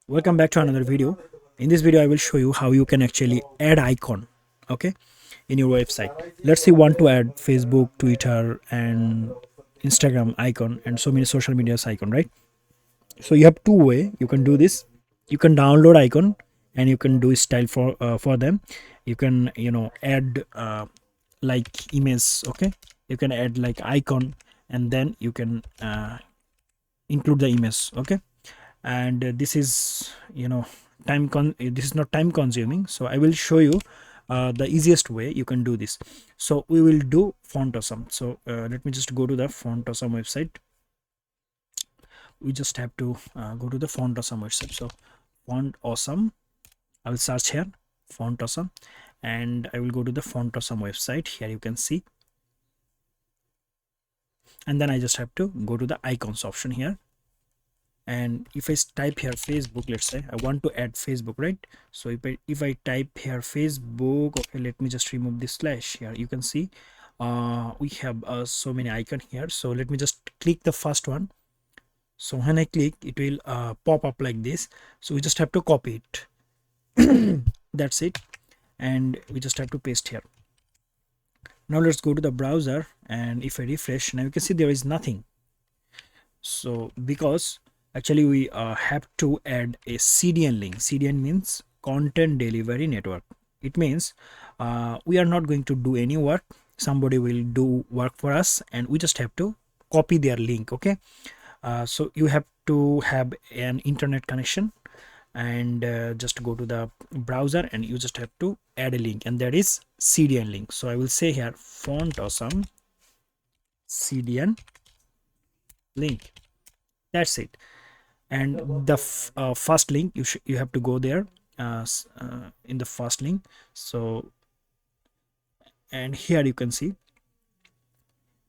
Welcome back to another video. In this video I will show you how you can actually add icon, okay, in your website. Let's say you want to add Facebook, Twitter and Instagram icon and so many social media's icon, right? So you have two way you can do this. You can download icon and you can do style for them. You can add like image, okay. You can add like icon and then you can include the image, okay. And this is this is not time consuming, so I will show you the easiest way you can do this. So we will do Font Awesome. So let me just go to the Font Awesome website. We just have to go to the Font Awesome website. So Font Awesome, I will search here Font Awesome and I will go to the Font Awesome website. Here you can see, and then I just have to go to the icons option here. And if I type here Facebook, let's say I want to add Facebook, right? So if I type here Facebook, okay, let me just remove this slash. Here you can see we have so many icon here. So let me just click the first one. So when I click, it will pop up like this. So we just have to copy it. That's it. And we just have to paste here. Now let's go to the browser, and if I refresh, now you can see there is nothing. So because actually we have to add a CDN link. CDN means content delivery network. It means we are not going to do any work. Somebody will do work for us and we just have to copy their link, okay. So you have to have an internet connection and just go to the browser and you just have to add a link, and that is CDN link. So I will say here Font Awesome CDN link. That's it. And the first link, you have to go there in the first link. So, and here you can see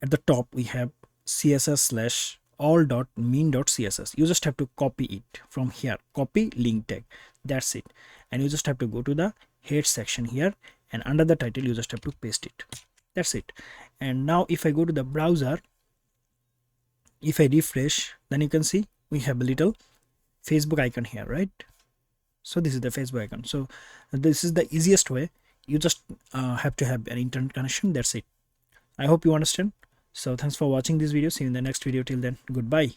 at the top we have css / all.mean.css. You just have to copy it from here, copy link tag. That's it. And you just have to go to the head section here, and under the title you just have to paste it. That's it. And now if I go to the browser, if I refresh, then you can see we have a little Facebook icon here, right? So this is the Facebook icon. So this is the easiest way. You just have to have an internet connection. That's it. I hope you understand. So thanks for watching this video. See you in the next video. Till then, goodbye.